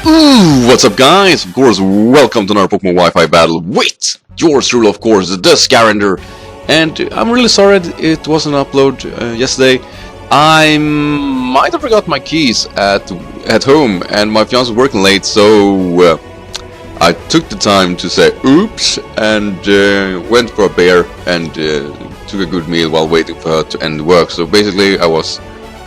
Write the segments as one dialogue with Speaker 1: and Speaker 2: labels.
Speaker 1: Ooh, what's up guys? Of course, welcome to another Pokemon Wi-Fi battle with yours truly, of course, the Scarender. And I'm really sorry it wasn't upload yesterday. I might have forgot my keys at home and my fiance was working late, so I took the time to say oops and went for a beer and took a good meal while waiting for her to end work. So basically I was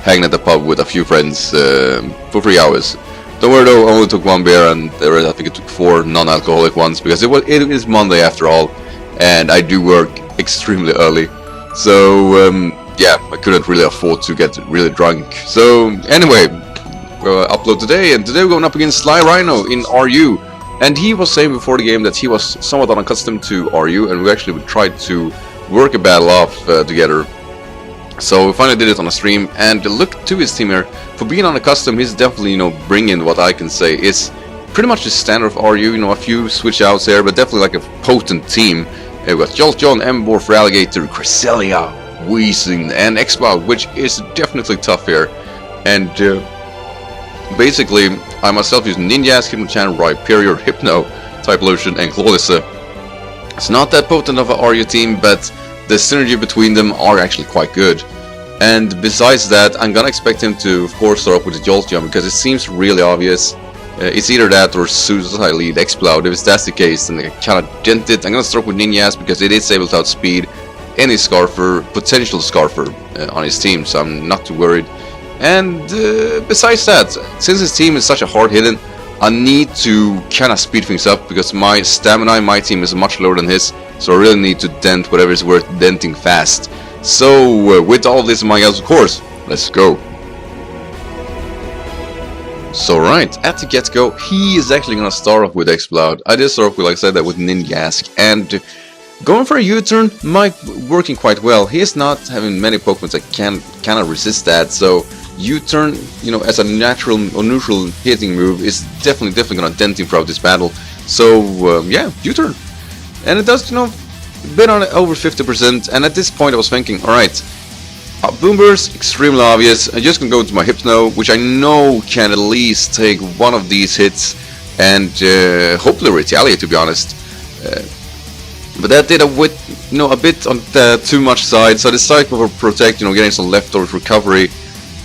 Speaker 1: hanging at the pub with a few friends for 3 hours. Don't worry though, I only took one beer and the rest, I think it took 4 non-alcoholic ones, because it is Monday after all, and I do work extremely early. So yeah, I couldn't really afford to get really drunk. So anyway, upload today, and today we're going up against Sly Rhino in RU. And he was saying before the game that he was somewhat unaccustomed to RU, and we actually tried to work a battle off together. So we finally did it on a stream, and look to his team here. For being unaccustomed, he's definitely, bringing what I can say is pretty much the standard of RU, a few switch outs there, but definitely like a potent team. We got Jolteon, Emboar, Feraligatr, Cresselia, Weezing, and Exploud, which is definitely tough here. And basically, I myself use Ninjask, Hypno-Chan, Rhyperior, Hypno, Typhlosion, and Clawlitza. It's not that potent of a RU team, but the synergy between them are actually quite good. And besides that, I'm gonna expect him to, of course, start off with the Jolteon, because it seems really obvious. It's either that or Suicide Lead Exploud. If that's the case, then I kind of dent it. I'm gonna start with Ninjask because it is able to outspeed any Scarfer, potential Scarfer on his team, so I'm not too worried. And besides that, since his team is such a hard hitting, I need to kind of speed things up, because my stamina in my team is much lower than his, so I really need to dent whatever is worth denting fast. So with all of this in mind, guys, of course, let's go. So right, at the get-go, he is actually gonna start off with Exploud. I did start off with, like I said, that with Ninjask, and going for a U-turn might working quite well. He is not having many Pokemon that can kind of resist that, so U-turn, as a natural or neutral hitting move is definitely gonna dent him throughout this battle. So yeah, U-turn, and it does, been on over 50%. And at this point, I was thinking, all right, Boom Burst, extremely obvious. I'm just gonna go into my Hypno, which I know can at least take one of these hits and hopefully retaliate. To be honest. But that did a bit on the too much side, so I decided to protect, getting some leftovers recovery.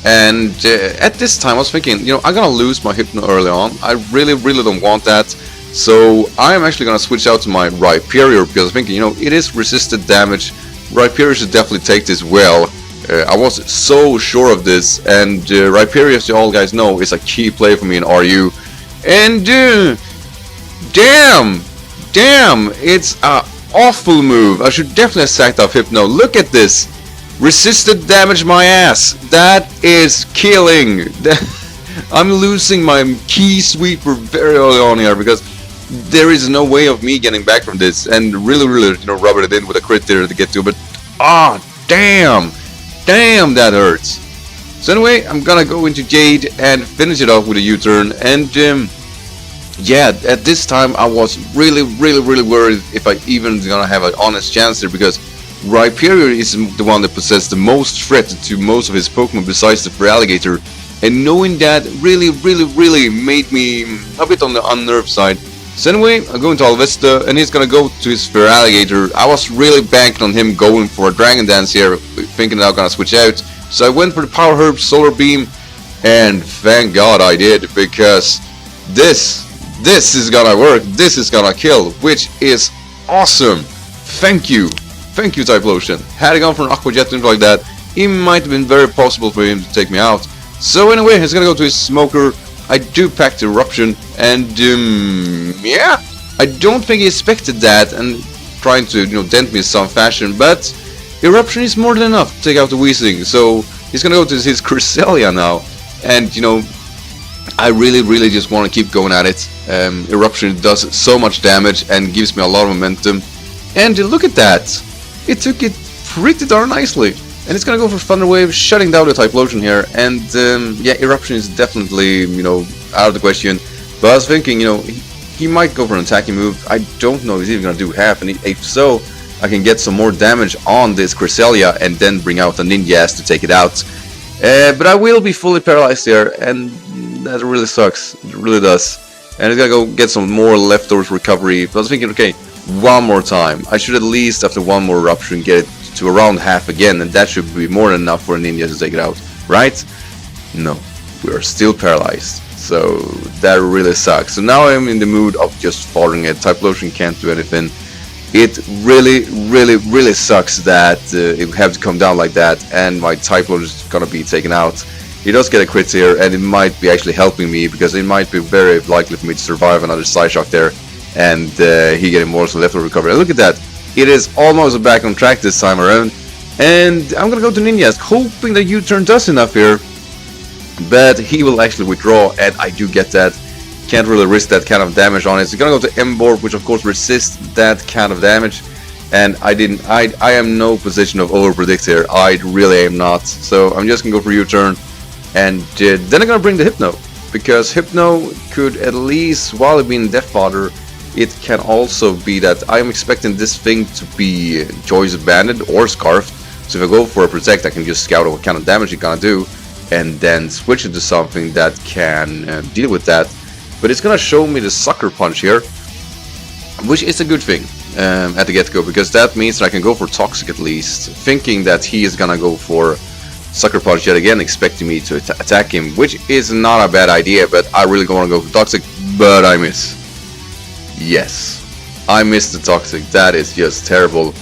Speaker 1: And at this time I was thinking, I'm gonna lose my Hypno early on. I really don't want that. So I'm actually gonna switch out to my Rhyperior, because I'm thinking, it is resisted damage. Rhyperior should definitely take this well. I was so sure of this, and Rhyperior, as you all guys know, is a key play for me in RU. And damn, it's a awful move. I should definitely have sacked off Hypno. Look at this. Resisted damage my ass. That is killing. I'm losing my key sweeper very early on here, because there is no way of me getting back from this, and really rubber it in with a crit there to get to. But damn, that hurts. So anyway, I'm gonna go into Jade and finish it off with a U-turn. And yeah, at this time I was really worried if I even gonna have an honest chance here, because Rhyperior is the one that possesses the most threat to most of his Pokemon besides the Feraligatr, and knowing that really made me a bit on the unnerved side. So anyway, I'm going to Alvesta, and he's gonna go to his Feraligatr. I was really banking on him going for a Dragon Dance here, thinking that I'm gonna switch out. So I went for the Power Herb Solar Beam, and thank God I did, because this is gonna work. This is gonna kill, which is awesome. Thank you Typhlosion. Had I gone for an Aqua Jet like that, it might have been very possible for him to take me out. So anyway, he's gonna go to his Smoker. I do pack the Eruption, and yeah, I don't think he expected that and trying to dent me in some fashion, but Eruption is more than enough to take out the Weezing. So he's gonna go to his Cresselia now, and I really just want to keep going at it. Eruption does so much damage and gives me a lot of momentum, and look at that, it took it pretty darn nicely. And it's gonna go for Thunder Wave, shutting down the Typhlosion here. And yeah, Eruption is definitely out of the question. But I was thinking, he might go for an attacking move. I don't know if he's even gonna do half, and if so, I can get some more damage on this Cresselia and then bring out the Ninjask to take it out. But I will be fully paralyzed here, and that really sucks. It really does. and it's gonna go get some more leftovers recovery. But I was thinking, okay, one more time. I should at least, after one more eruption, get it to around half again, and that should be more than enough for a ninja to take it out, right? No, we are still paralyzed. So that really sucks. So now I'm in the mood of just following it. Typhlosion can't do anything. It really sucks that it have to come down like that, and my Typhlosion is gonna be taken out. He does get a crit here, and it might be actually helping me, because it might be very likely for me to survive another side shock there, and he getting more so leftover recovery. And look at that, it is almost back on track this time around, and I'm gonna go to Ninjas, hoping that U-turn does enough here. But he will actually withdraw, and I do get that. Can't really risk that kind of damage on it. So gonna go to Embor, which of course resists that kind of damage. And I am no position of over predict here. I really am not. So I'm just gonna go for U-turn, and then I'm gonna bring the Hypno, because Hypno could at least, while it being Death Fodder, it can also be that I am expecting this thing to be Joy's Banded or Scarfed. So if I go for a protect, I can just scout what kind of damage it's gonna do, and then switch it to something that can deal with that. But it's gonna show me the Sucker Punch here, which is a good thing at the get-go, because that means that I can go for Toxic at least, thinking that he is gonna go for Sucker Punch yet again, expecting me to attack him, which is not a bad idea, but I really want to go for Toxic, but I miss. Yes, I missed the Toxic. That is just terrible.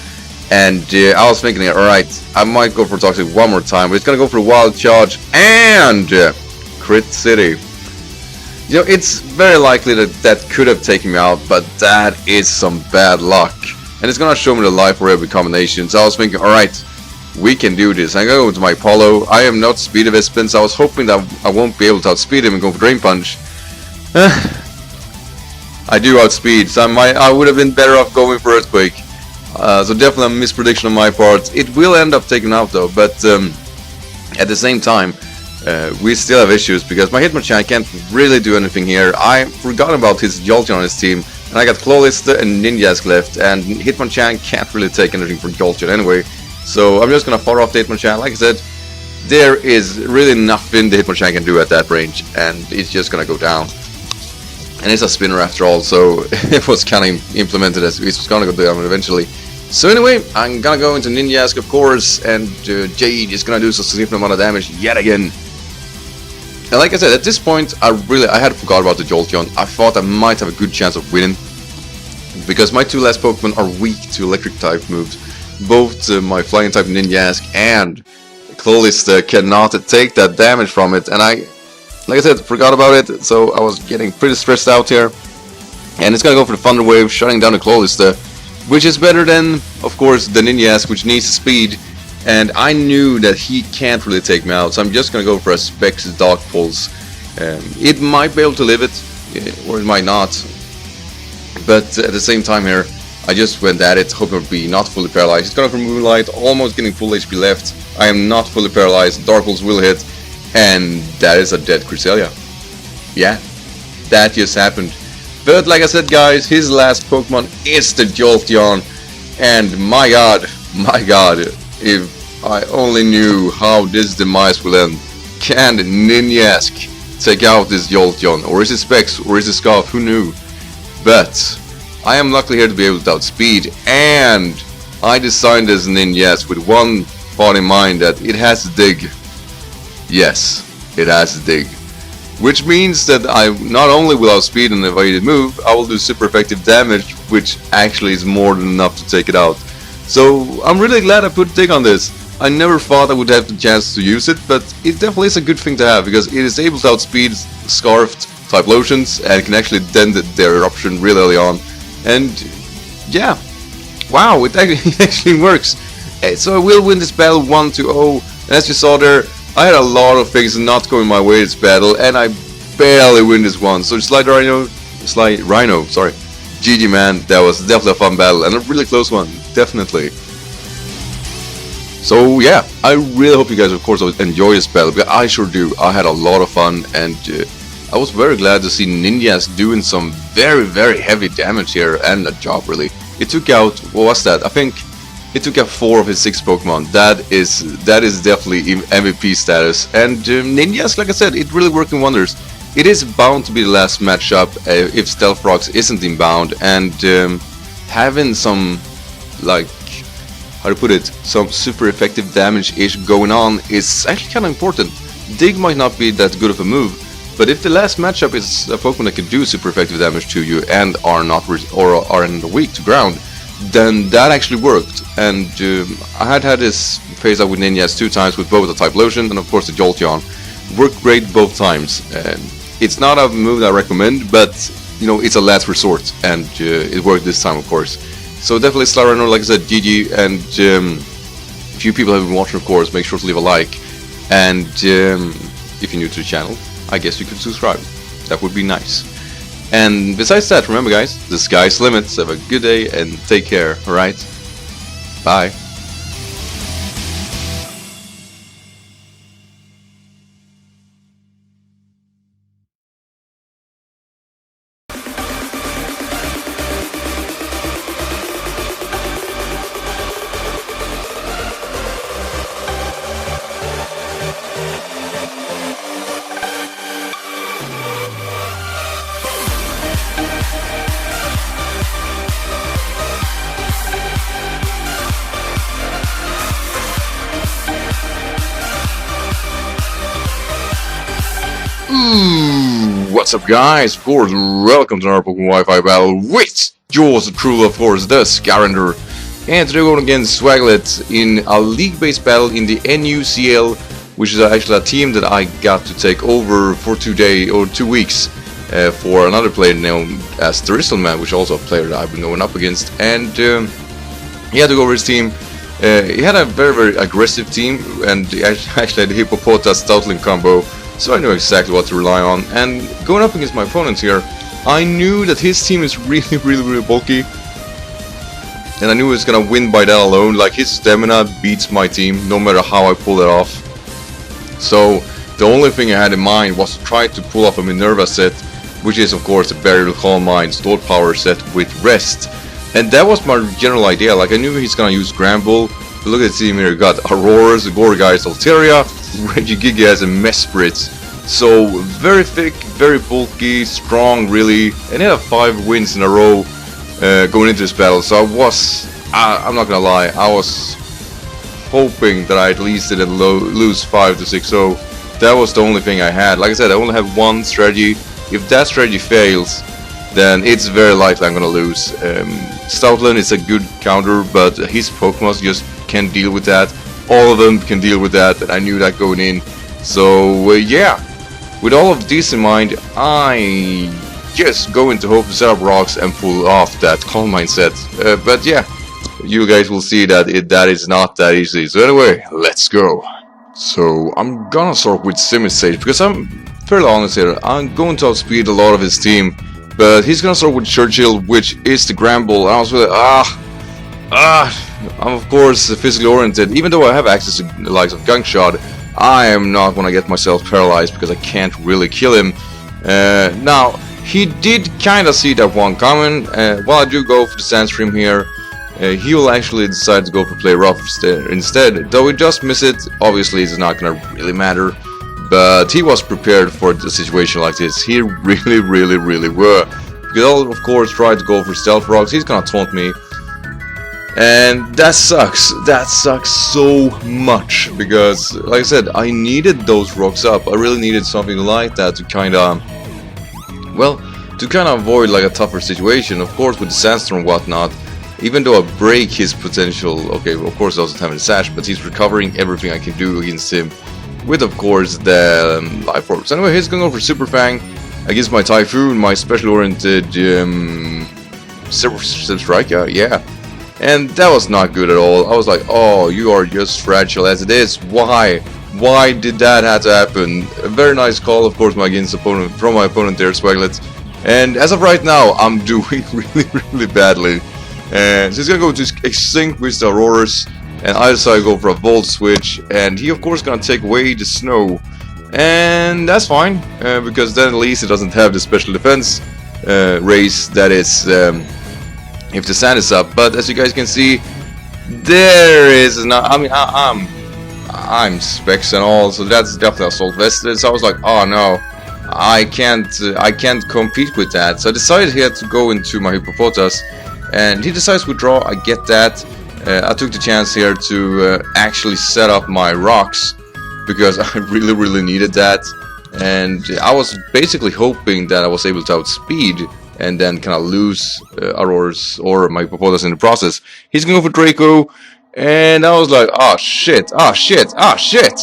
Speaker 1: And I was thinking, alright, I might go for Toxic one more time, but it's gonna go for Wild Charge and Crit City. You know, it's very likely that that could have taken me out, but that is some bad luck. And it's gonna show me the life for every combination. So I was thinking, alright, we can do this. I'm gonna go into my Apollo. I am not Speed of Espin, so I was hoping that I won't be able to outspeed him and go for Drain Punch. I do outspeed, so I would have been better off going for Earthquake. So definitely a misprediction on my part. It will end up taking out though, but at the same time, we still have issues, because my Hitmonchan can't really do anything here. I forgot about his Jolteon on his team, and I got Clawlister and Ninjask left, and Hitmonchan can't really take anything from Jolteon anyway. So I'm just gonna fire off the Hitmonchan. Like I said, there is really nothing the Hitmonchan can do at that range, and it's just gonna go down. And it's a spinner after all, so it was kind of implemented as it was gonna go down eventually. So anyway, I'm gonna go into Ninjask, of course, and Jade is gonna do a significant amount of damage yet again. And like I said, at this point, I had forgot about the Jolteon. I thought I might have a good chance of winning, because my two last Pokemon are weak to electric type moves. Both my flying type Ninjask and Clawlister cannot take that damage from it, and like I said, forgot about it, so I was getting pretty stressed out here. And it's gonna go for the Thunder Wave, shutting down the Clawlister, which is better than, of course, the Ninjask, which needs speed. And I knew that he can't really take me out, so I'm just gonna go for a Specs Dark Pulse. It might be able to live it, or it might not. But at the same time here, I just went at it, hoping to be not fully paralyzed. It's gonna go for Moonlight, almost getting full HP left. I am not fully paralyzed, Dark Pulse will hit. And that is a dead Cresselia. Yeah, that just happened. But like I said, guys, his last Pokemon is the Jolteon. And my god, if I only knew how this demise will end. Can Ninjask take out this Jolteon? Or is it Specs? Or is it Scarf? Who knew? But I am lucky here to be able to outspeed. And I designed this Ninjask with one thought in mind, that it has to dig. Yes, it has to dig. Which means that I not only will outspeed an evaded move, I will do super effective damage, which actually is more than enough to take it out. So I'm really glad I put dig on this. I never thought I would have the chance to use it, but it definitely is a good thing to have, because it is able to outspeed Scarfed Typhlosions and can actually dent their eruption really early on. And yeah, wow, it actually works. So I will win this battle 1-0, and as you saw there, I had a lot of things not going my way this battle, and I barely win this one. So Sly Rhino, sorry. GG man, that was definitely a fun battle, and a really close one, definitely. So yeah, I really hope you guys of course enjoy this battle, because I sure do. I had a lot of fun, and I was very glad to see Ninjask doing some very heavy damage here, and a job really. It took out, what was that? I think it took out 4 of his 6 Pokemon. That is definitely MVP status. And Ninjask, like I said, it really working wonders. it is bound to be the last matchup if Stealth Rocks isn't inbound, and having some, like, how to put it, some super effective damage-ish going on is actually kind of important. Dig might not be that good of a move, but if the last matchup is a Pokemon that can do super effective damage to you and are not or are in the weak to ground, then that actually worked. And I had this phase out with Ninjas 2 times with both the Type Lotion and of course the Jolteon. Worked great both times. It's not a move that I recommend, but you know, it's a last resort, and it worked this time, of course. So definitely Slyrunner, like I said, GG, and if you people have been watching, of course, make sure to leave a like, and if you're new to the channel, I guess you could subscribe. That would be nice. And besides that, remember guys, the sky's the limit. Have a good day and take care, alright? Bye. What's up guys, of course, welcome to our Pokemon Wi-Fi battle with yours truly, of course, the Scavenger. And today we're going against Swaglet in a league-based battle in the NUCL, which is actually a team that I got to take over for 2 weeks for another player known as the Man, which is also a player that I've been going up against. And he had to go over his team. He had a very aggressive team, and he actually had the Hippopotas Stoutling combo. So I knew exactly what to rely on, and going up against my opponents here, I knew that his team is really bulky, and I knew he was gonna win by that alone. Like, his stamina beats my team, no matter how I pull it off. So the only thing I had in mind was to try to pull off a Minerva set, which is of course a Burial Calm Mind Stored Power set with Rest, and that was my general idea. Like, I knew he's gonna use Gramble, but look at the team here. You got Auroras, Gourgeist, Altaria, Regigiga has a Mesprit. So very thick, very bulky, strong really, and he had 5 wins in a row going into this battle. So I'm not gonna lie, I was hoping that I at least didn't lose 5 to 6-0. That was the only thing I had. Like I said, I only have one strategy. If that strategy fails, then it's very likely I'm gonna lose. Stoutland is a good counter, but his Pokemon just can't deal with that. All of them can deal with that, and I knew that going in. So yeah, with all of this in mind, I just go into hope to set up rocks and pull off that Calm Mind set. But yeah, you guys will see that that is not that easy. So anyway, let's go. So I'm gonna start with Simisage, because I'm fairly honest here. I'm going to outspeed a lot of his team, but he's gonna start with Churchill, which is the Gramble. And I was really I'm of course physically oriented. Even though I have access to the likes of Gunk Shot, I am not gonna get myself paralyzed because I can't really kill him. Now, he did kinda see that one coming. While I do go for the Sandstream here, he will actually decide to go for Play Rough instead. Though he does miss it, obviously it's not gonna really matter. But he was prepared for a situation like this. He really were. Because I'll of course try to go for Stealth Rocks. He's gonna taunt me. And that sucks so much, because like I said, I needed those rocks up. I really needed something like that to kinda, well, to kinda avoid like a tougher situation. Of course with the Sandstorm and whatnot, even though I break his potential, okay, well, of course I also have a Sash, but he's recovering everything I can do against him with of course the Life Orbs. Anyway, he's gonna go for Super Fang against my Typhoon, my special oriented Strike, yeah. And that was not good at all. I was like, oh, you are just fragile as it is. Why? Why did that have to happen? A very nice call, of course, from my opponent there, Swaglet. And as of right now, I'm doing really badly. And so he's gonna go to Extinct with the Auroras, and I decided to go for a Volt Switch. And he, of course, gonna take away the snow. And that's fine, because then at least it doesn't have the special defense race that is if the sand is up. But as you guys can see, there is not. I mean, I'm specs and all, so that's definitely assault vested. So I was like, oh no, I can't compete with that. So I decided here to go into my hippopotas, and he decides to withdraw. I get that. I took the chance here to actually set up my rocks, because I really needed that. And I was basically hoping that I was able to outspeed and then kind of lose Auroras or my hippopotas in the process. He's going for Draco, and I was like, oh shit, oh shit, oh shit,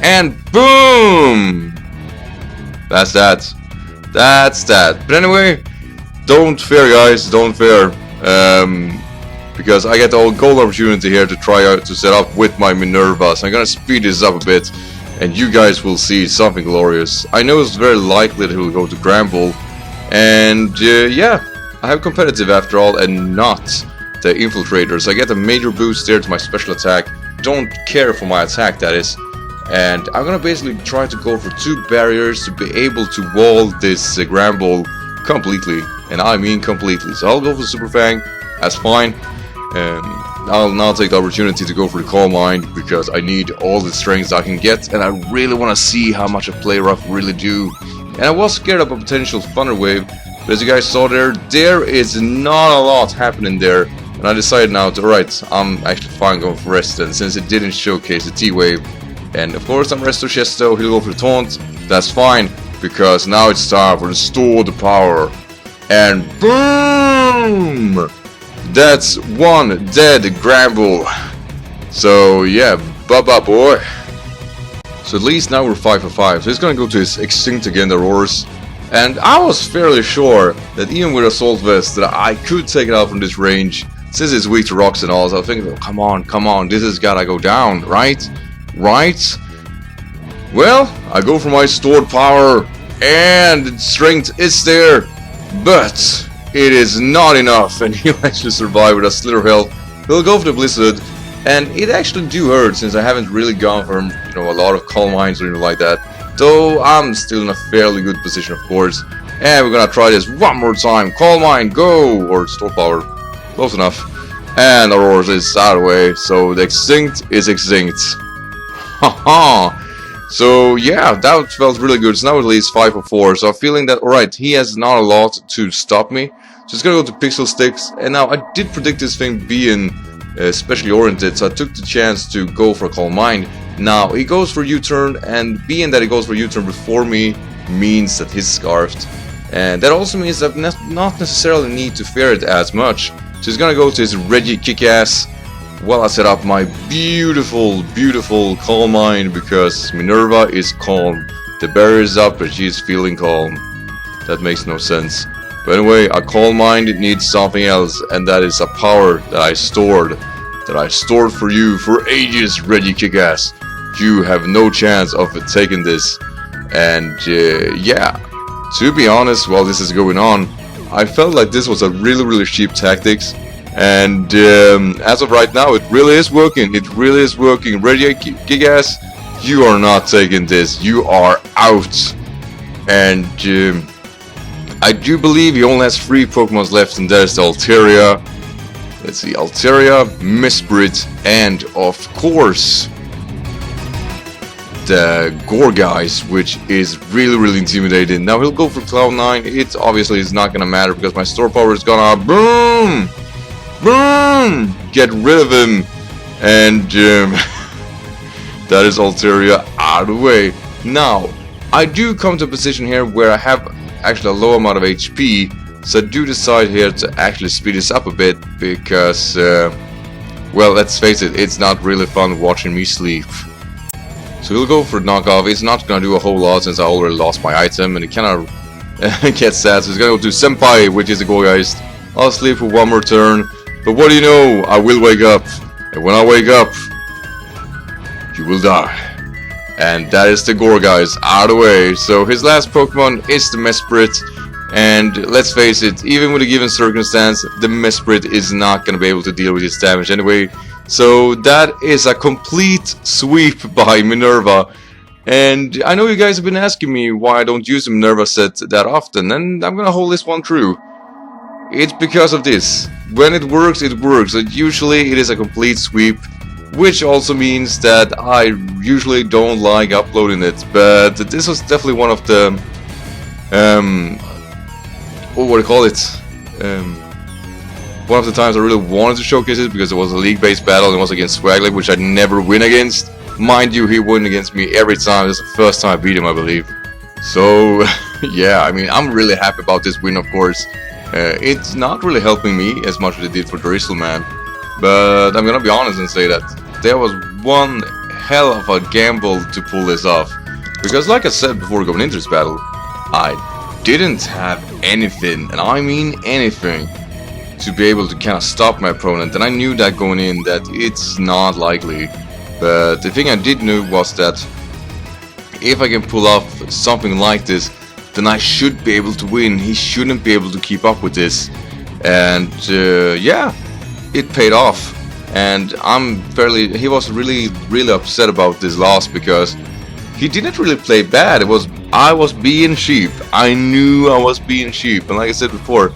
Speaker 1: and boom! That's that. That's that. But anyway, don't fear, guys, don't fear. Because I get the gold opportunity here to try out to set up with my Minerva. So I'm gonna speed this up a bit, and you guys will see something glorious. I know it's very likely that he'll go to Gramble, and yeah, I have competitive after all, and not the Infiltrators. I get a major boost there to my special attack. Don't care for my attack, that is. And I'm gonna basically try to go for 2 barriers to be able to wall this Gramble completely, and I mean completely. So I'll go for Super Fang. That's fine. I'll now take the opportunity to go for the Calm Mind, because I need all the strengths I can get, and I really want to see how much a Play Rough really do. And I was scared of a potential Thunder Wave, but as you guys saw there is not a lot happening there. And I decided now to, alright, I'm actually fine going for Rest, and since it didn't showcase the T-Wave. And of course I'm Resto Chesto, he'll go for the Taunt. That's fine, because now it's time for the Store the Power. And boom! That's 1 dead Gramble. So yeah, bye-bye boy. So at least now we're 5 for 5. So he's gonna go to his Extinct again, the Auroras. And I was fairly sure that even with Assault Vest that I could take it out from this range, since it's weak to rocks and all. So I was thinking, oh, come on, this has gotta go down, right? Right? Well, I go for my Stored Power, and Strength is there, but it is not enough, and he'll actually survive with a Slither Health. He'll go for the Blizzard, and it actually do hurt since I haven't really gone for, you know, a lot of Calm Minds or anything like that. Though I'm still in a fairly good position, of course. And we're gonna try this one more time. Calm Mind, go! Or Store Power. Close enough. And Auroras is out of the way, so the Extinct is extinct. Haha! So yeah, that felt really good. So now at least 5 for 4. So I'm feeling that, alright, he has not a lot to stop me. So it's gonna go to Pixel Sticks. And now I did predict this thing being specially oriented, so I took the chance to go for a Calm Mind. Now he goes for U-turn, and being that he goes for U-turn before me means that he's Scarfed. And that also means that I not necessarily need to fear it as much. So he's gonna go to his Reggie Kick-Ass while I set up my beautiful Calm Mind, because Minerva is calm. The barrier is up, but she's feeling calm. That makes no sense. But anyway, a Calm Mind needs something else, and that is a power that I stored. For you for ages, Reggie Kick-Ass. You have no chance of taking this. And yeah, to be honest, while this is going on, I felt like this was a really cheap tactics. And as of right now, it really is working. It really is working. Reggie Kick-Ass, you are not taking this. You are out. And I do believe he only has 3 Pokemon left, and there's the Altaria. Let's see, Altaria, Mesprit, and of course the Gorgeist, which is really intimidating. Now he'll go for Cloud9. It obviously is not gonna matter because my Store Power is gonna boom, get rid of him, and that is Altaria out of the way. Now I do come to a position here where I have actually a low amount of HP, so I do decide here to actually speed this up a bit, because well, let's face it, it's not really fun watching me sleep. So we'll go for knockoff. It's not gonna do a whole lot since I already lost my item, and it kinda gets sad, so it's gonna go to Senpai, which is the Gorgeist. I'll sleep for 1 more turn, but what do you know, I will wake up, and when I wake up, you will die. And that is the Gorgeist out of the way. So his last Pokemon is the Mesprit, and let's face it, even with a given circumstance, the Mesprit is not going to be able to deal with its damage anyway. So that is a complete sweep by Minerva. And I know you guys have been asking me why I don't use the Minerva set that often, and I'm going to hold this one true. It's because of this. When it works, it works. And usually it is a complete sweep, which also means that I usually don't like uploading it, but this was definitely one of the Um, what do you call it? One of the times I really wanted to showcase it because it was a league-based battle and it was against Swagleg, which I never win against. Mind you, he won against me every time. This is the first time I beat him, I believe. So, yeah, I mean, I'm really happy about this win, of course. It's not really helping me as much as it did for Drizzleman, but I'm gonna be honest and say that there was one hell of a gamble to pull this off. Because like I said before going into this battle, I didn't have anything, and I mean anything, to be able to kind of stop my opponent, and I knew that going in that it's not likely. But the thing I did know was that if I can pull off something like this, then I should be able to win. He shouldn't be able to keep up with this, and yeah, it paid off. And he was really upset about this loss because he didn't really play bad. I was being cheap. I knew I was being cheap, and like I said before,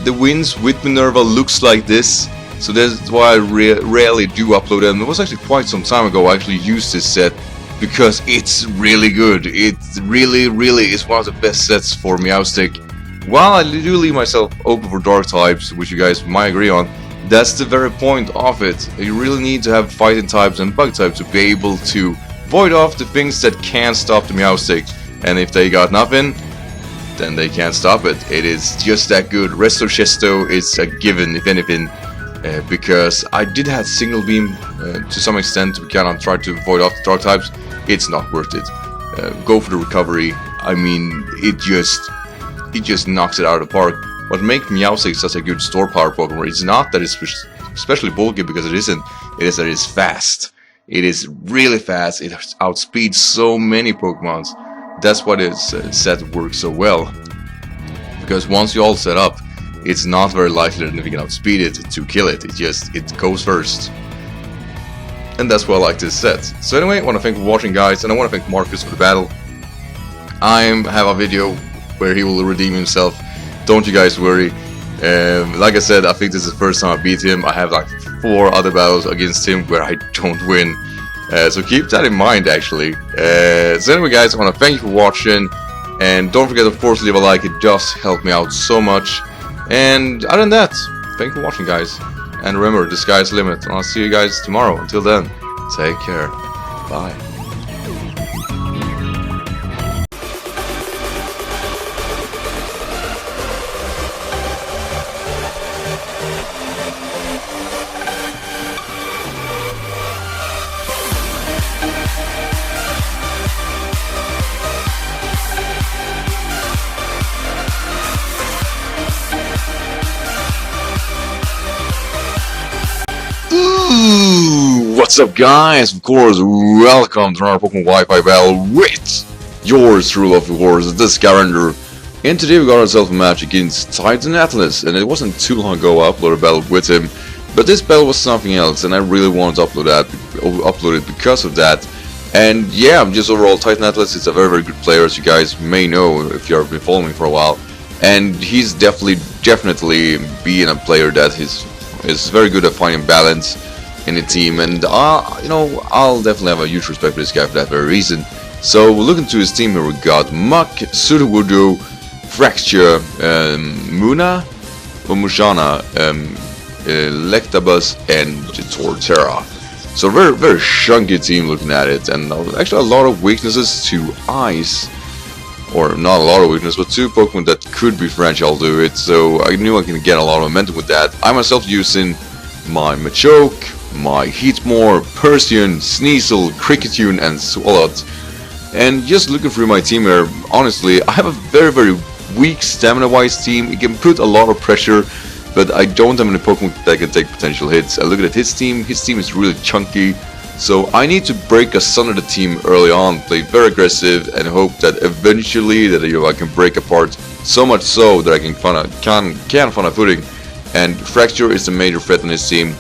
Speaker 1: the wins with Minerva looks like this, so that's why I rarely do upload them. It was actually quite some time ago I actually used this set because it's really good. It really is one of the best sets for Meowstic. While I do leave myself open for dark types, which you guys might agree on, that's the very point of it. You really need to have fighting types and bug types to be able to void off the things that can stop the Meowstic, and if they got nothing, then they can't stop it. It is just that good. Resto Chesto is a given, if anything, because I did have Signal Beam to some extent to kind of try to void off the dark types. It's not worth it. Go for the recovery. I mean, it just knocks it out of the park. What makes Meowstic such a good store power Pokemon is not that it's especially bulky, because it isn't. It is that it is fast. It is really fast. It outspeeds so many Pokemons. That's why its set works so well. Because once you all set up, it's not very likely that if you can outspeed it to kill it. It goes first. And that's why I like this set. So anyway, I want to thank you for watching, guys, and I want to thank Marcus for the battle. I have a video where he will redeem himself. Don't you guys worry. Like I said, I think this is the first time I beat him. I have like 4 other battles against him where I don't win. So keep that in mind, actually. So anyway, guys, I want to thank you for watching. And don't forget, of course, to leave a like. It does help me out so much. And other than that, thank you for watching, guys. And remember, the sky's the limit. And I'll see you guys tomorrow. Until then, take care. Bye. What's up, guys? Of course, welcome to our Pokemon Wi-Fi battle with yours truly, of course, the Scavenger. And today we got ourselves a match against Titan Atlas, and it wasn't too long ago I uploaded a battle with him, but this battle was something else, and I really wanted to upload it because of that. And yeah, just overall, Titan Atlas is a very good player, as you guys may know if you have been following me for a while, and he's definitely being a player that is very good at finding balance in the team, and you know, I'll definitely have a huge respect for this guy for that very reason. So we're looking to his team here. We got Muck, Sudowoodo, Fracture, Muna, Mushana, Electabuzz, and Torterra. So very chunky team looking at it, and actually a lot of weaknesses to Ice, or not a lot of weaknesses, but 2 Pokemon that could be French. I'll do it. So I knew I can get a lot of momentum with that. I myself using my Machoke, my Heatmore, Persian, Sneasel, Cricketune, and Swalot. And just looking through my team here, honestly, I have a very weak stamina-wise team. It can put a lot of pressure, but I don't have any Pokemon that can take potential hits. I look at his team is really chunky, so I need to break asunder the team early on, play very aggressive, and hope that eventually that I can break apart, so much so that I can find a footing. And Fracture is the major threat on his team.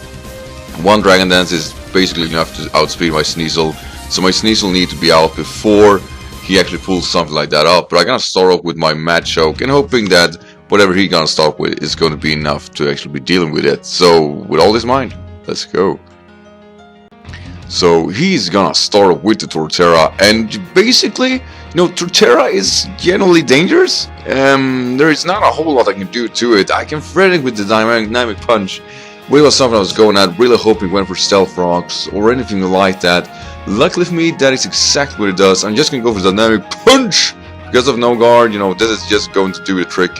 Speaker 1: 1 Dragon Dance is basically enough to outspeed my Sneasel, so my Sneasel need to be out before he actually pulls something like that up. But I'm gonna start off with my Machoke and hoping that whatever he's gonna start with is going to be enough to actually be dealing with it. So with all this in mind, let's go. So he's gonna start with the Torterra, and basically, you know, Torterra is generally dangerous. There is not a whole lot I can do to it. I can thread it with the dynamic punch. Which was something I was going at, really hoping it went for stealth rocks or anything like that. Luckily for me, that is exactly what it does. I'm just gonna go for the dynamic punch because of no guard. You know, this is just going to do the trick.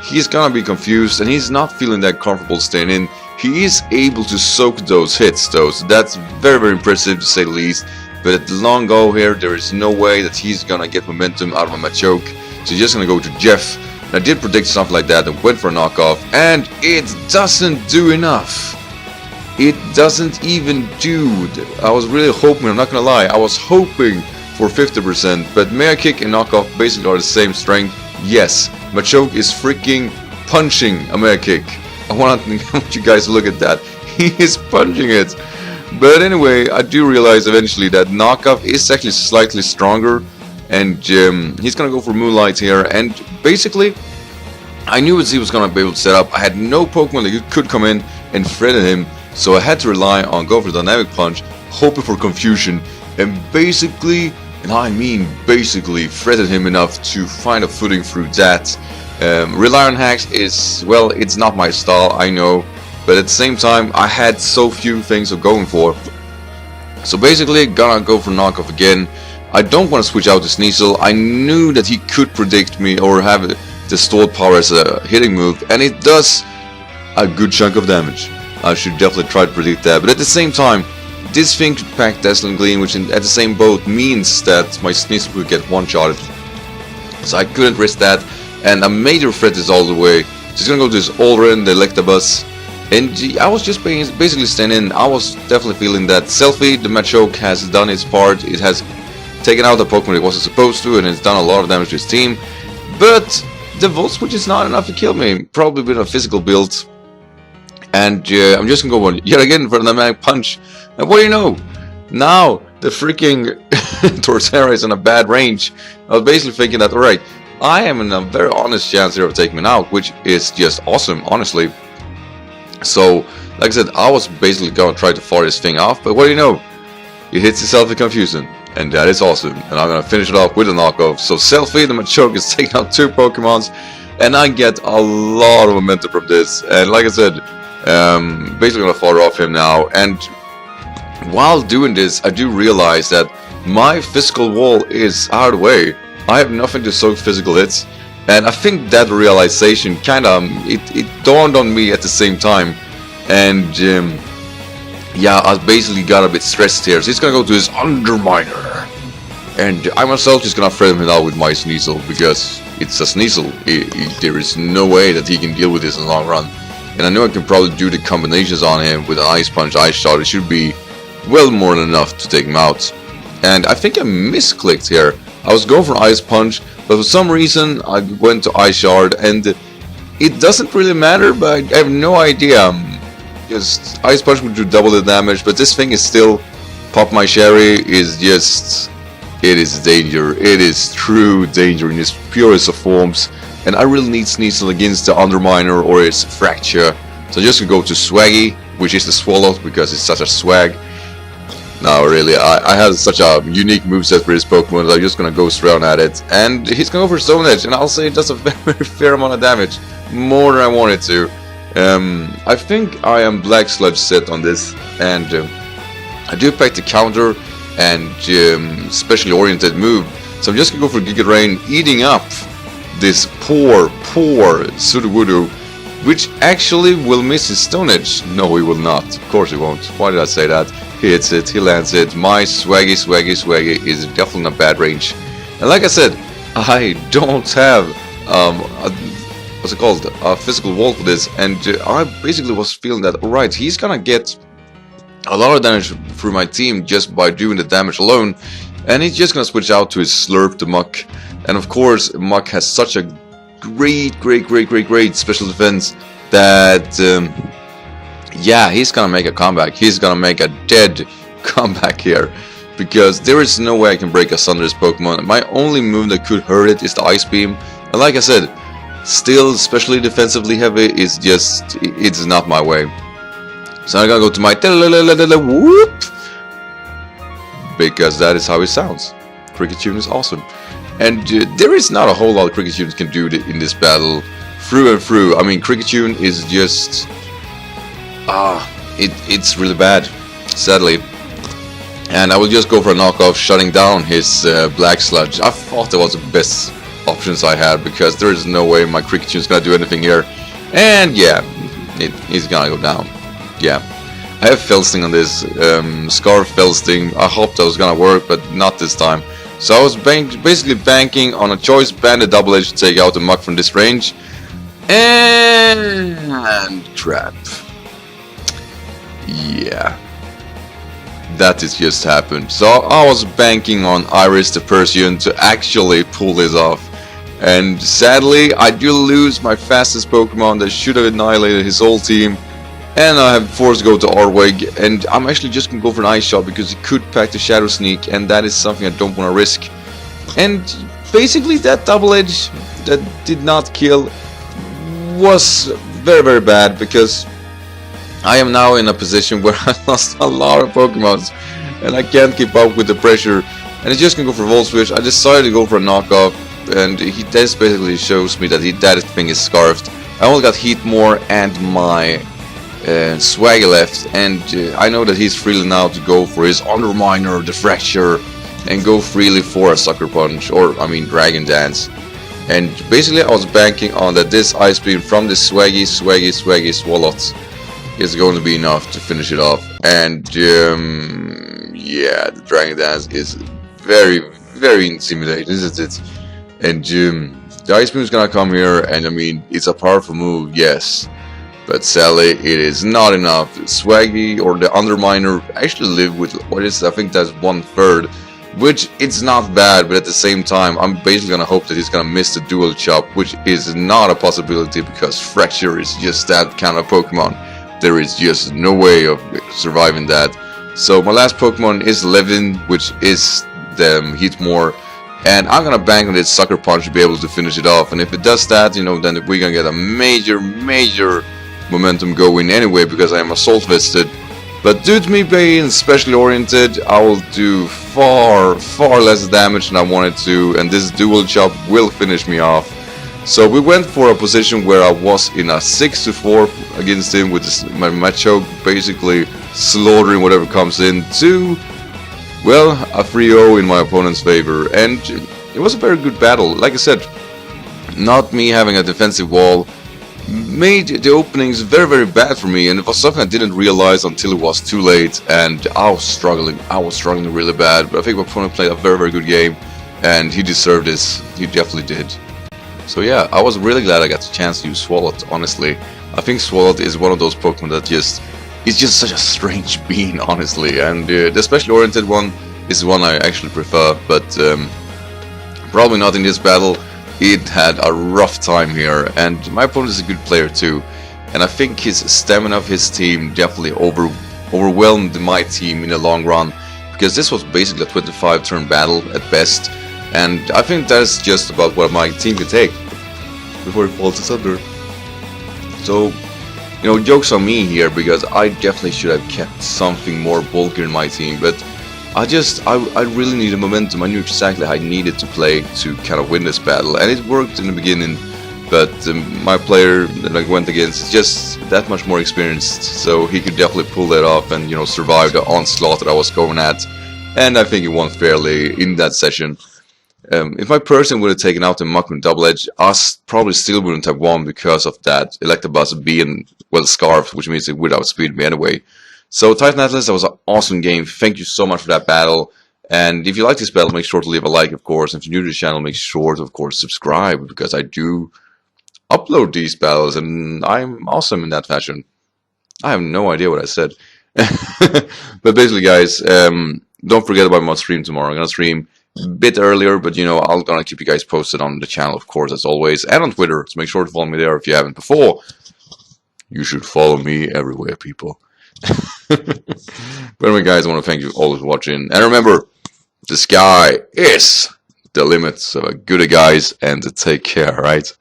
Speaker 1: He's gonna be confused and he's not feeling that comfortable staying in. He is able to soak those hits though, so that's very, very impressive to say the least. But at the long go here, there is no way that he's gonna get momentum out of a Machoke. So he's just gonna go to Jeff. I did predict something like that and went for a knockoff, and it doesn't do enough. It doesn't even do. I was really hoping, I'm not gonna lie, I was hoping for 50%, but Mega Kick and knockoff basically are the same strength. Yes, Machoke is freaking punching a Mega Kick. I want you guys to look at that. He is punching it. But anyway, I do realize eventually that knockoff is actually slightly stronger. And he's gonna go for Moonlight here, and basically I knew what he was gonna be able to set up. I had no Pokemon that could come in and threaten him, so I had to rely on go for Dynamic Punch, hoping for confusion, and basically, and I mean basically, threatened him enough to find a footing through that. Rely on hacks is, well, it's not my style, I know, but at the same time I had so few things of going for. So basically, gonna go for knockoff again. I don't want to switch out to Sneasel. I knew that he could predict me or have the stored power as a hitting move, and it does a good chunk of damage. I should definitely try to predict that, but at the same time, this thing could pack Dazzling Gleam, which at the same boat means that my Sneasel could get one-shotted. So I couldn't risk that, and a major threat is all the way. Just gonna go to this Aldrin, the Electabuzz, and I was just basically standing in. I was definitely feeling that Selfie, the Machoke, has done its part. It has taken out the Pokemon it wasn't supposed to, and it's done a lot of damage to his team. But the Volt Switch is not enough to kill me, probably with a physical build. And I'm just gonna go on yet again for the Dynamic Punch. And what do you know? Now the freaking Torterra is in a bad range. I was basically thinking that, alright, I am in a very honest chance here of taking me out, which is just awesome, honestly. So, like I said, I was basically gonna try to fire this thing off, but what do you know? It hits itself with confusion. And that is awesome, and I'm gonna finish it off with a knockoff. So Selfie, the Machoke, is taking out 2 Pokemons, and I get a lot of momentum from this. And like I said, basically gonna fire off him now. And while doing this, I do realize that my physical wall is out of the way. I have nothing to soak physical hits, and I think that realization kinda it dawned on me at the same time. And yeah, I basically got a bit stressed here. So he's gonna go to his Underminer, and I myself just gonna threaten him out with my Sneasel because it's a Sneasel. There is no way that he can deal with this in the long run. And I know I can probably do the combinations on him with an Ice Punch, Ice Shot. It should be well more than enough to take him out. And I think I misclicked here. I was going for Ice Punch, but for some reason I went to Ice Shard, and it doesn't really matter, but I have no idea. Just Ice Punch would do double the damage, but this thing is still Pop My Cherry is just, it is danger. It is true danger in its purest of forms, and I really need Sneasel against the Underminer or its Fracture. So I'm just gonna go to Swaggy, which is the Swallow because it's such a swag. No, really, I had such a unique moveset for this Pokemon that I'm just gonna go straight on at it, and he's gonna go for Stone Edge, and I'll say it does a very fair amount of damage, more than I wanted to. I think I am Black Sludge set on this, and I do pack the counter and specially oriented move, so I'm just gonna go for Giga Drain, eating up this poor Sudowoodo, which actually will miss his Stone Edge. No, he will not. Of course he won't. Why did I say that? He hits it, he lands it. My Swaggy is definitely in a bad range. And like I said, I don't have what's it called, a physical wall for this, and I basically was feeling that, alright, he's gonna get a lot of damage through my team just by doing the damage alone, and he's just gonna switch out to his Slurp the Muck. And of course, Muck has such a great special defense that yeah, he's gonna make a comeback. He's gonna make a dead comeback here, because there is no way I can break asunder this Pokemon. My only move that could hurt it is the Ice Beam, and like I said, still, especially defensively heavy, is just, it's not my way. So I'm gonna go to my whoop, because that is how it sounds. Cricketune is awesome. And there is not a whole lot Cricketune can do in this battle through and through. I mean, Cricketune is just... it's really bad, sadly. And I will just go for a knockoff, shutting down his Black Sludge. I thought that was the best options I had, because there is no way my Cricketune is gonna do anything here. And yeah, he's gonna go down. Yeah, I have Felsting on this, Scarf Felsting. I hoped that was gonna work, but not this time. So I was basically banking on a Choice Banded Double Edge to take out the Muck from this range. And crap. Yeah. That has just happened. So I was banking on Iris the Persian to actually pull this off. And sadly, I do lose my fastest Pokemon that should have annihilated his whole team. And I have forced to go to Arweg, and I'm actually just going to go for an Ice Shot because he could pack the Shadow Sneak, and that is something I don't want to risk. And basically that Double Edge that did not kill was very, very bad, because I am now in a position where I lost a lot of Pokemons and I can't keep up with the pressure, and it's just going to go for Volt Switch. I decided to go for a knockoff, and this basically shows me that that thing is scarfed. I only got Heatmore and my Swagger left, and I know that he's freely now to go for his Underminer, the Fracture, and go freely for a Sucker Punch, or I mean Dragon Dance. And basically I was banking on that this Ice Beam from this Swaggy Swalot is going to be enough to finish it off. And yeah, the Dragon Dance is very, very intimidating, isn't it? And the Ice Beam is gonna come here, and I mean, it's a powerful move, yes, but sadly it is not enough. Swaggy or the Underminer actually live with what is, I think that's 1/3, which it's not bad, but at the same time I'm basically gonna hope that he's gonna miss the Dual Chop, which is not a possibility because Fracture is just that kind of Pokemon. There is just no way of surviving that. So my last Pokemon is Levin, which is the Heatmore, and I'm gonna bank on this Sucker Punch to be able to finish it off. And if it does that, you know, then we're gonna get a major momentum going anyway, because I am Assault Vested. But due to me being specially oriented, I will do far less damage than I wanted to, and this Dual Chop will finish me off. So we went for a position where I was in a 6-4 against him with my Machoke basically slaughtering whatever comes in to, well, a 3-0 in my opponent's favor. And it was a very good battle. Like I said, not me having a defensive wall made the openings very, very bad for me, and it was something I didn't realize until it was too late, and I was struggling really bad. But I think my opponent played a very, very good game, and he deserved this. He definitely did. So yeah, I was really glad I got the chance to use Swalot, honestly. I think Swalot is one of those Pokemon that is just such a strange being, honestly, and the specially oriented one is the one I actually prefer, but probably not in this battle. It had a rough time here, and my opponent is a good player too, and I think his stamina of his team definitely overwhelmed my team in the long run, because this was basically a 25 turn battle at best, and I think that's just about what my team can take before it falls asunder. So, you know, joke's on me here, because I definitely should have kept something more bulkier in my team, but I really needed momentum. I knew exactly how I needed to play to kind of win this battle, and it worked in the beginning, but my player that I went against is just that much more experienced, so he could definitely pull that off and, you know, survive the onslaught that I was going at, and I think he won fairly in that session. If my person would have taken out the Muckman Double Edge, I probably still wouldn't have won because of that Electabuzz being, well, scarfed, which means it would outspeed me anyway. So Titan Atlas, that was an awesome game. Thank you so much for that battle. And if you like this battle, make sure to leave a like, of course. And if you're new to the channel, make sure to, of course, subscribe, because I do upload these battles, and I'm awesome in that fashion. I have no idea what I said. But basically, guys, don't forget about my stream tomorrow. I'm going to stream a bit earlier, but, you know, I'm going to keep you guys posted on the channel, of course, as always, and on Twitter. So make sure to follow me there if you haven't before. You should follow me everywhere, people. But anyway, guys, I want to thank you all for watching, and remember, the sky is the limit. So good guys, and take care, right?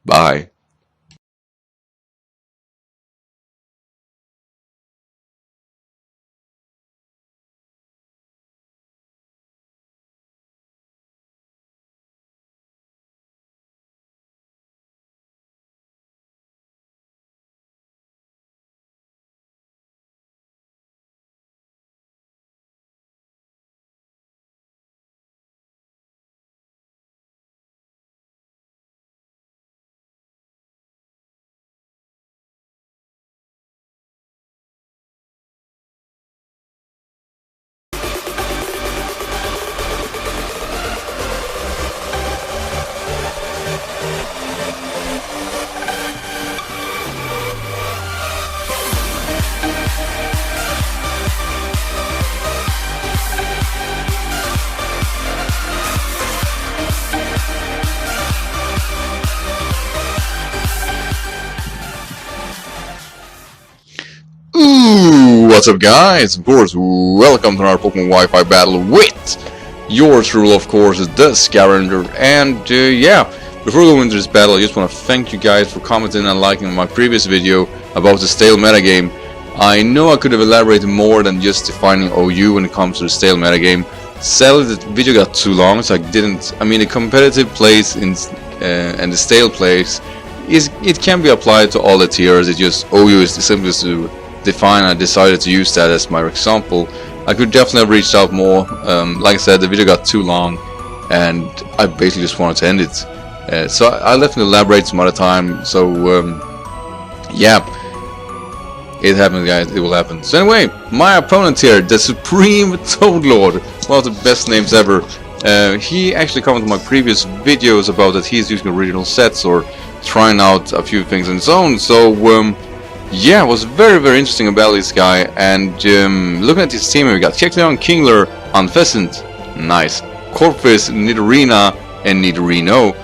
Speaker 1: Bye. What's up, guys? Of course, welcome to our Pokemon Wi-Fi battle with yours truly, of course, the Scavenger. And yeah, before we go into this battle, I just want to thank you guys for commenting and liking my previous video about the stale metagame. I know I could have elaborated more than just defining OU when it comes to the stale metagame. Sadly, the video got too long, so I didn't. I mean, the competitive place and the stale place it can be applied to all the tiers. It just OU is the simplest to define. I decided to use that as my example. I could definitely have reached out more. Like I said, the video got too long, and I basically just wanted to end it. So I'll definitely elaborate some other time. So yeah, it happens, guys. It will happen. So anyway, my opponent here, the Supreme Toad Lord, one of the best names ever. He actually commented on my previous videos about that he's using original sets or trying out a few things on his own. So yeah, it was very interesting about this guy. And looking at his team, we got Kecleon, Kingler, Unpheasant, nice, Corpus, Nidorina, and Nidorino.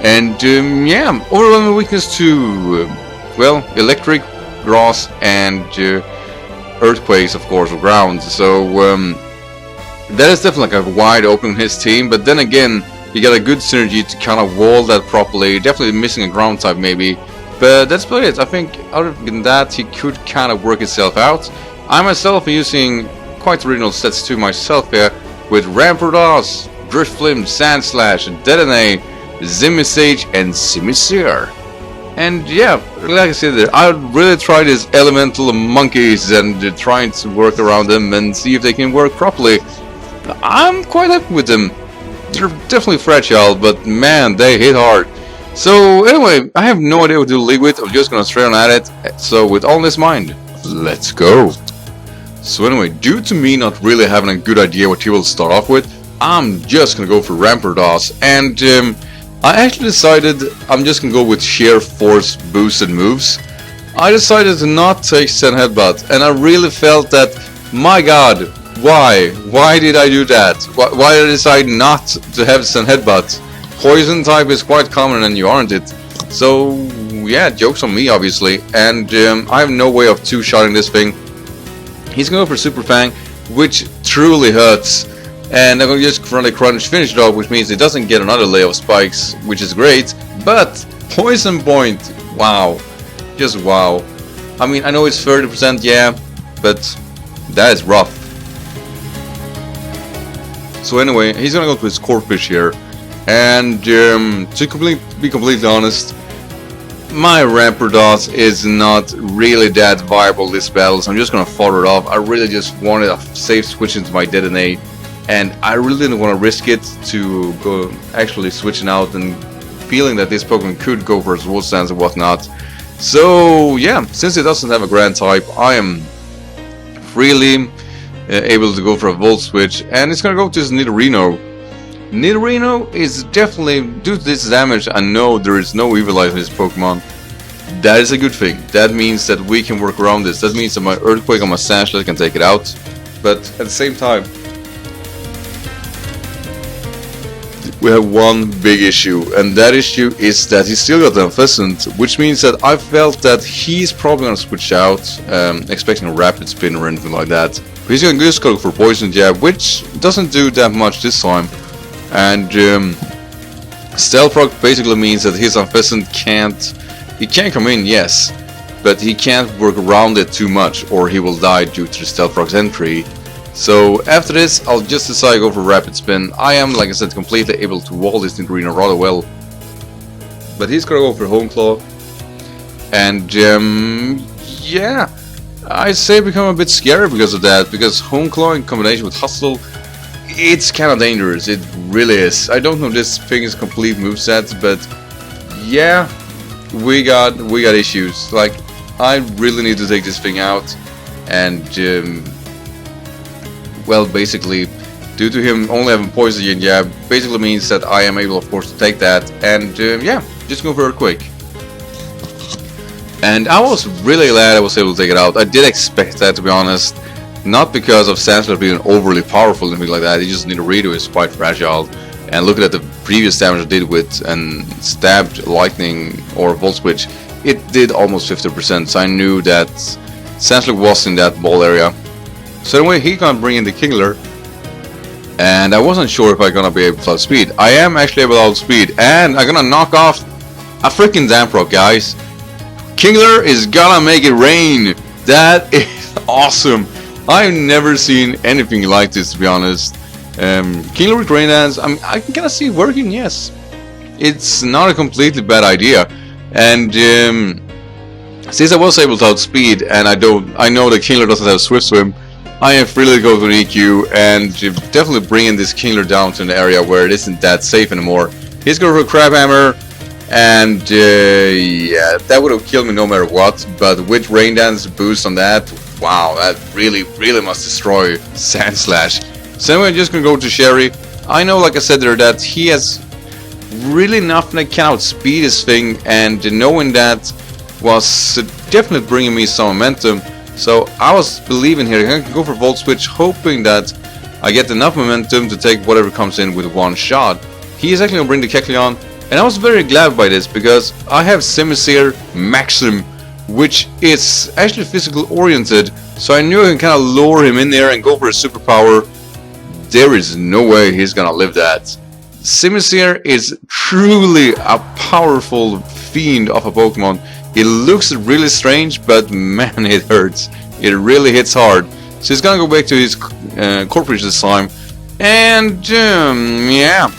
Speaker 1: And yeah, overwhelming weakness to well, electric, grass, and earthquakes, of course, or ground. So that is definitely like a wide open his team. But then again, you got a good synergy to kind of wall that properly. Definitely missing a ground type maybe, but that's about it. I think other than that, he could kind of work itself out. I myself am using quite original sets to myself here with Rampardos, Driftflim, Sandslash, Detonate, Zimisage, and Simisear. And yeah, like I said, I really try these elemental monkeys and trying to work around them and see if they can work properly. I'm quite happy with them. They're definitely fragile, but man, they hit hard. So anyway, I have no idea what to league with. I'm just gonna straight on at it. So with all this in mind, let's go. So anyway, due to me not really having a good idea what he will start off with, I'm just gonna go for Rampardos. And I actually decided I'm just gonna go with sheer force boosted moves. I decided to not take Send Headbutt, and I really felt that, my god, why did I do that? Why did I decide not to have Send Headbutt? Poison type is quite common and you aren't it. So yeah, joke's on me obviously. And I have no way of two-shotting this thing. He's gonna go for Super Fang, which truly hurts. And I'm gonna just run a Crunch Finish Dog, which means it doesn't get another layer of spikes, which is great. But Poison Point, wow, just wow. I mean, I know it's 30%, yeah, but that is rough. So anyway, he's gonna go to his Corphish here. And to be completely honest, my Rampardos is not really that viable this battle, so I'm just gonna fodder it off. I really just wanted a safe switch into my Detonate, and I really didn't want to risk it to go actually switching out and feeling that this Pokemon could go for its Volt Stance and whatnot. So yeah, since it doesn't have a Grand type, I am freely able to go for a Volt Switch, and it's gonna go to his Nidorino. Nidorino is definitely, due to this damage, I know there is no Evilize in this Pokemon. That is a good thing. That means that we can work around this. That means that my Earthquake on my Sandslash can take it out. But at the same time, we have one big issue, and that issue is that he still got the Unpheasant, which means that I felt that he's probably gonna switch out, expecting a Rapid Spin or anything like that. But he's gonna just go for Poison Jab, which doesn't do that much this time. And Stealth Rock basically means that his Unpheasant he can come in, yes, but he can't work around it too much, or he will die due to the Stealth Rock's entry. So after this, I'll just decide to go for Rapid Spin. I am, like I said, completely able to wall this Nidorino rather well. But he's gonna go for Hone Claw. And yeah, I say become a bit scary because of that, because Hone Claw in combination with Hustle, it's kind of dangerous. It really is. I don't know if this thing is complete moveset, but yeah, we got issues. Like, I really need to take this thing out, and well, basically, due to him only having Poison Jab, basically means that I am able, of course, to take that, and yeah, just go for Earthquake. And I was really glad I was able to take it out. I did expect that, to be honest. Not because of Sandslash being overly powerful and anything like that. You just need to Nidorino is quite fragile. And looking at the previous damage I did with and stabbed Lightning or Volt Switch, it did almost 50%. So I knew that Sandslash was in that ball area. So anyway, he gonna bring in the Kingler, and I wasn't sure if I'm gonna be able to outspeed. I am actually able to outspeed, and I'm gonna knock off a freaking Damprock, guys. Kingler is gonna make it rain. That is awesome. I've never seen anything like this, to be honest. Kingler with Rain Dance, I can kind of see it working, yes. It's not a completely bad idea. And since I was able to outspeed, and I know that Kingler doesn't have Swift Swim, I am free to go to an EQ and definitely bringing this Kingler down to an area where it isn't that safe anymore. He's going for a Crab Hammer, and yeah, that would have killed me no matter what. But with Rain Dance boost on that, wow, that really must destroy Sandslash. So anyway, I'm just gonna go to Sherry. I know, like I said there, that he has really nothing that can outspeed his thing, and knowing that was definitely bringing me some momentum. So I was believing here, I can go for Volt Switch, hoping that I get enough momentum to take whatever comes in with one shot. He is actually gonna bring the Kecleon, and I was very glad by this because I have Simisear Maxim, which is actually physical oriented, so I knew I can kind of lure him in there and go for a superpower. There is no way he's gonna live that. Simisear is truly a powerful fiend of a Pokemon. It looks really strange, but man, it hurts. It really hits hard. So he's gonna go back to his Corphish this time, and yeah,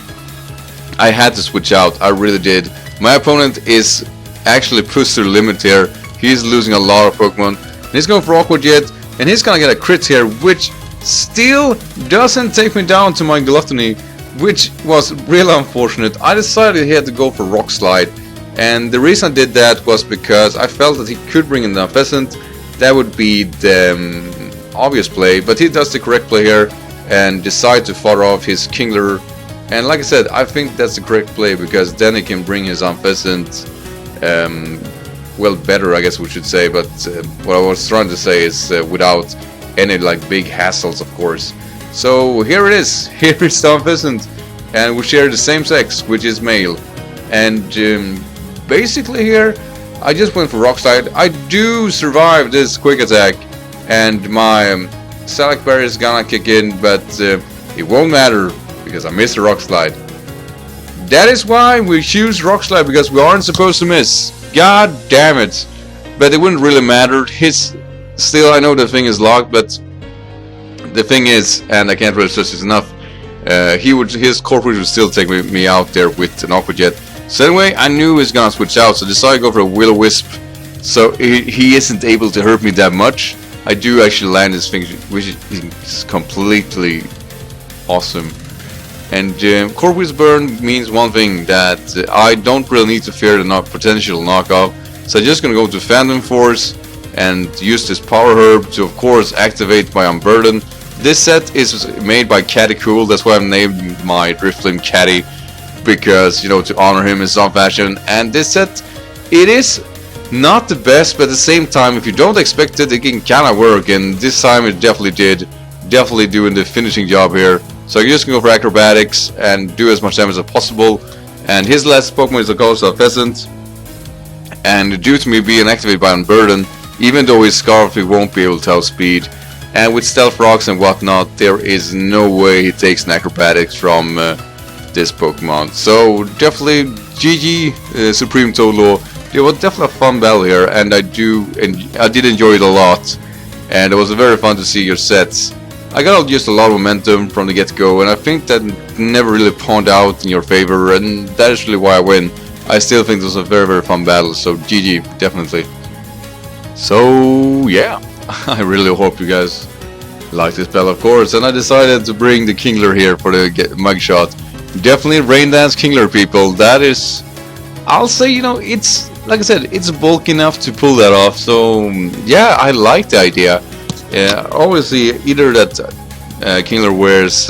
Speaker 1: I had to switch out. I really did. My opponent is actually pushed to the limit here. He's losing a lot of Pokemon. And he's going for Aqua Jet, and he's gonna get a crit here, which still doesn't take me down to my Gluttony, which was really unfortunate. I decided he had to go for Rock Slide, and the reason I did that was because I felt that he could bring in the Pheasant. That would be the obvious play, but he does the correct play here and decide to fire off his Kingler. And like I said, I think that's the correct play because then he can bring his Pheasant well, better, I guess we should say, but what I was trying to say is without any like big hassles, of course. So here it is. Here is the Pheasant, and we share the same sex, which is male. And basically here, I just went for Rock Slide. I do survive this quick attack, and my Salac Berry is gonna kick in, but it won't matter because I missed the Rock Slide. That is why we choose Rock Slide, because we aren't supposed to miss. God damn it! But it wouldn't really matter. Still, I know the thing is locked, but the thing is, and I can't really stress this enough, his Corphish would still take me out there with an Aqua Jet. So anyway, I knew he was gonna switch out, so I decided to go for a Will-O-Wisp, so he isn't able to hurt me that much. I do actually land his thing, which is completely awesome. And Corphish Burn means one thing, that I don't really need to fear the potential knockoff. So I'm just gonna go to Phantom Force and use this Power Herb to, of course, activate my Unburden. This set is made by Catty Cool, that's why I've named my Drifloon Catty, because, you know, to honor him in some fashion. And this set, it is not the best, but at the same time, if you don't expect it, it can kind of work, and this time it definitely did. Definitely doing the finishing job here. So I'm just gonna go for Acrobatics and do as much damage as possible. And his last Pokemon is of course a Pheasant, and due to me being activated by Unburden, even though he's Scarf, he won't be able to outspeed. And with Stealth Rocks and whatnot, there is no way he takes an Acrobatics from this Pokemon. So definitely GG Supreme Tolo. It was definitely a fun battle here, and I did enjoy it a lot. And it was very fun to see your sets. I got just a lot of momentum from the get-go, and I think that never really pawned out in your favor, and that is really why I win. I still think it was a very fun battle, so GG, definitely. So yeah, I really hope you guys like this battle, of course, and I decided to bring the Kingler here for the mugshot. Definitely Rain Dance Kingler, people. That is, I'll say, you know, it's, like I said, it's bulky enough to pull that off, so yeah, I like the idea. Obviously, either that Kingler wears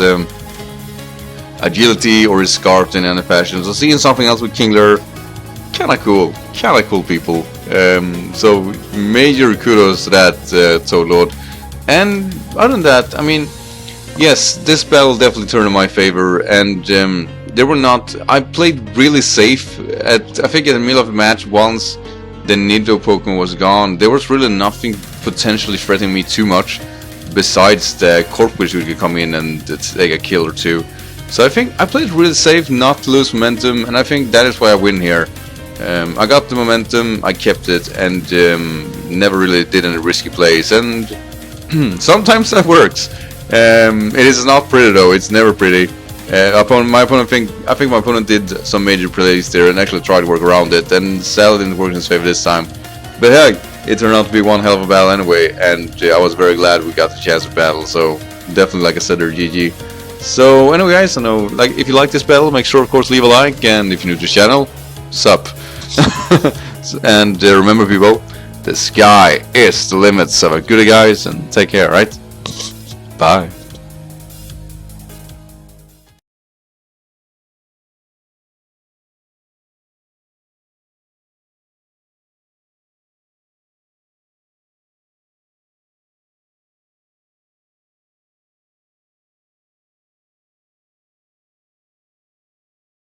Speaker 1: agility or is scarfed in any fashion. So seeing something else with Kingler, kinda cool, people. So major kudos to that, Toadlord. And other than that, I mean, yes, this battle definitely turned in my favor, and there were not. I played really safe. I think in the middle of the match, once the Nido Pokemon was gone, there was really nothing potentially threatening me too much. besides the corp which could come in and take a kill or two. So I think I played really safe, not to lose momentum, and I think that is why I win here. I got the momentum, I kept it, and never really did any risky plays, and sometimes that works. It is not pretty though, it's never pretty. I think my opponent did some major plays there and actually tried to work around it, and sadly didn't work in his favor this time. But hey, it turned out to be one hell of a battle anyway, and I was very glad we got the chance to battle, so definitely, like I said, they're GG. So anyway guys, I know, like, if you like this battle, make sure of course leave a like, and if you're new to the channel, sup. And remember people, the sky is the limit, so have a good day guys, and take care, right? Bye.